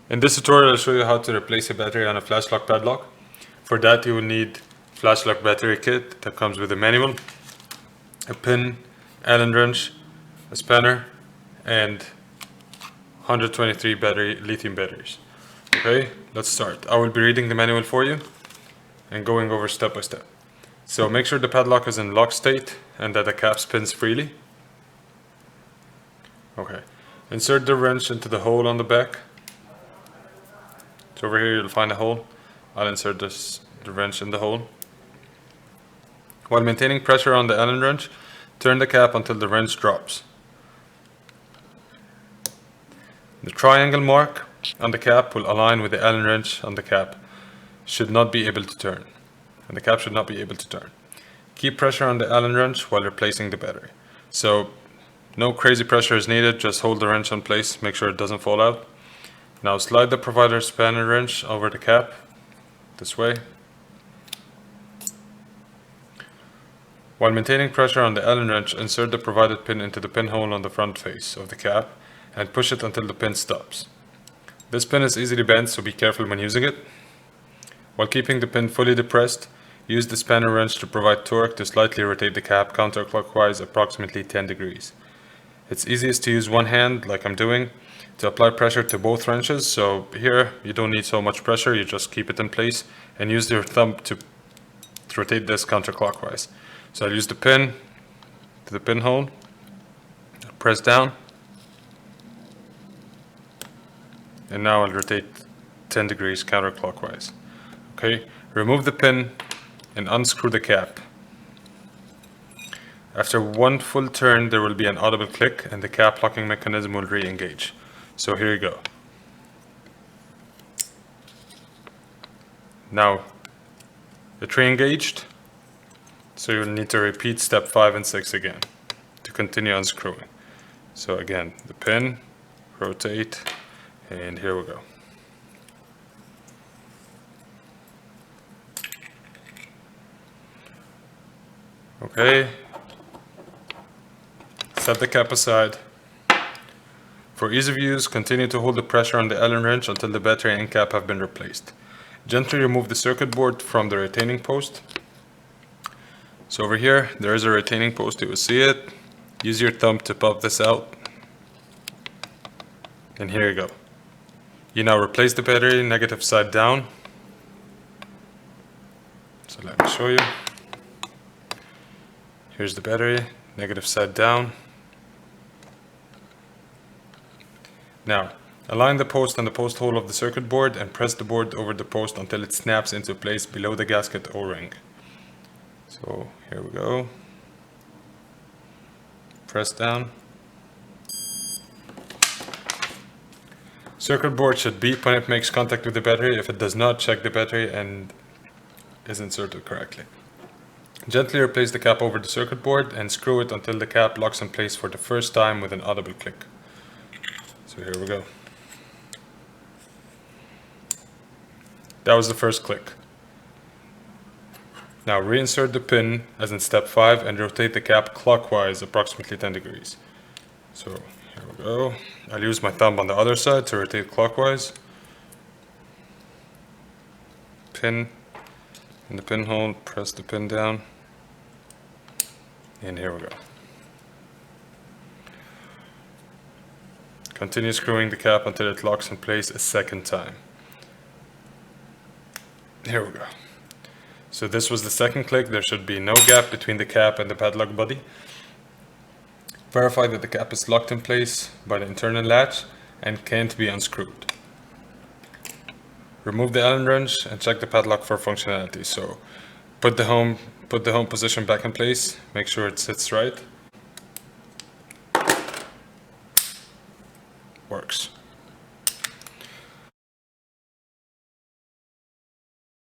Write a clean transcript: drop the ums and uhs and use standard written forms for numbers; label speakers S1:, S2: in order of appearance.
S1: In this tutorial, I'll show you how to replace a battery on a FlashLock padlock. For that, you will need FlashLock battery kit that comes with a manual, a pin, Allen wrench, a spanner, and 123 lithium batteries. Okay, let's start. I will be reading the manual for you and going over step by step. So make sure the padlock is in lock state and that the cap spins freely. Okay, insert the wrench into the hole on the back. So over here you'll find a hole. I'll insert the wrench in the hole. While maintaining pressure on the Allen wrench, turn the cap until the wrench drops. The triangle mark on the cap will align with the Allen wrench on the cap. Should not be able to turn. And the cap should not be able to turn. Keep pressure on the Allen wrench while replacing the battery. So no crazy pressure is needed, just hold the wrench in place, make sure it doesn't fall out. Now slide the provider spanner wrench over the cap, this way. While maintaining pressure on the Allen wrench, insert the provided pin into the pinhole on the front face of the cap and push it until the pin stops. This pin is easily bent, so be careful when using it. While keeping the pin fully depressed, use the spanner wrench to provide torque to slightly rotate the cap counterclockwise approximately 10 degrees. It's easiest to use one hand, like I'm doing, to apply pressure to both wrenches. So here, you don't need so much pressure, you just keep it in place and use your thumb to rotate this counterclockwise. So I'll use the pin to the pinhole, press down, and now I'll rotate 10 degrees counterclockwise. Okay, remove the pin and unscrew the cap. After one full turn, there will be an audible click and the cap locking mechanism will re-engage. So here you go. Now, it re-engaged, so you'll need to repeat step 5 and 6 again to continue unscrewing. So again, the pin, rotate, and here we go. Okay, set the cap aside. For ease of use, continue to hold the pressure on the Allen wrench until the battery and cap have been replaced. Gently remove the circuit board from the retaining post. So over here, there is a retaining post, you will see it. Use your thumb to pop this out. And here you go. You now replace the battery negative side down. So let me show you. Here's the battery, negative side down. Now, align the post on the post hole of the circuit board and press the board over the post until it snaps into place below the gasket O-ring. So here we go. Press down. Circuit board should beep when it makes contact with the battery. If it does not, check the battery and is inserted correctly. Gently replace the cap over the circuit board and screw it until the cap locks in place for the first time with an audible click. So here we go. That was the first click. Now reinsert the pin as in step 5 and rotate the cap clockwise approximately 10 degrees. So here we go. I'll use my thumb on the other side to rotate clockwise. Pin in the pinhole, press the pin down, and here we go. Continue screwing the cap until it locks in place a second time. Here we go. So this was the second click. There should be no gap between the cap and the padlock body. Verify that the cap is locked in place by the internal latch and can't be unscrewed. Remove the Allen wrench and check the padlock for functionality. So put the home position back in place, make sure it sits right.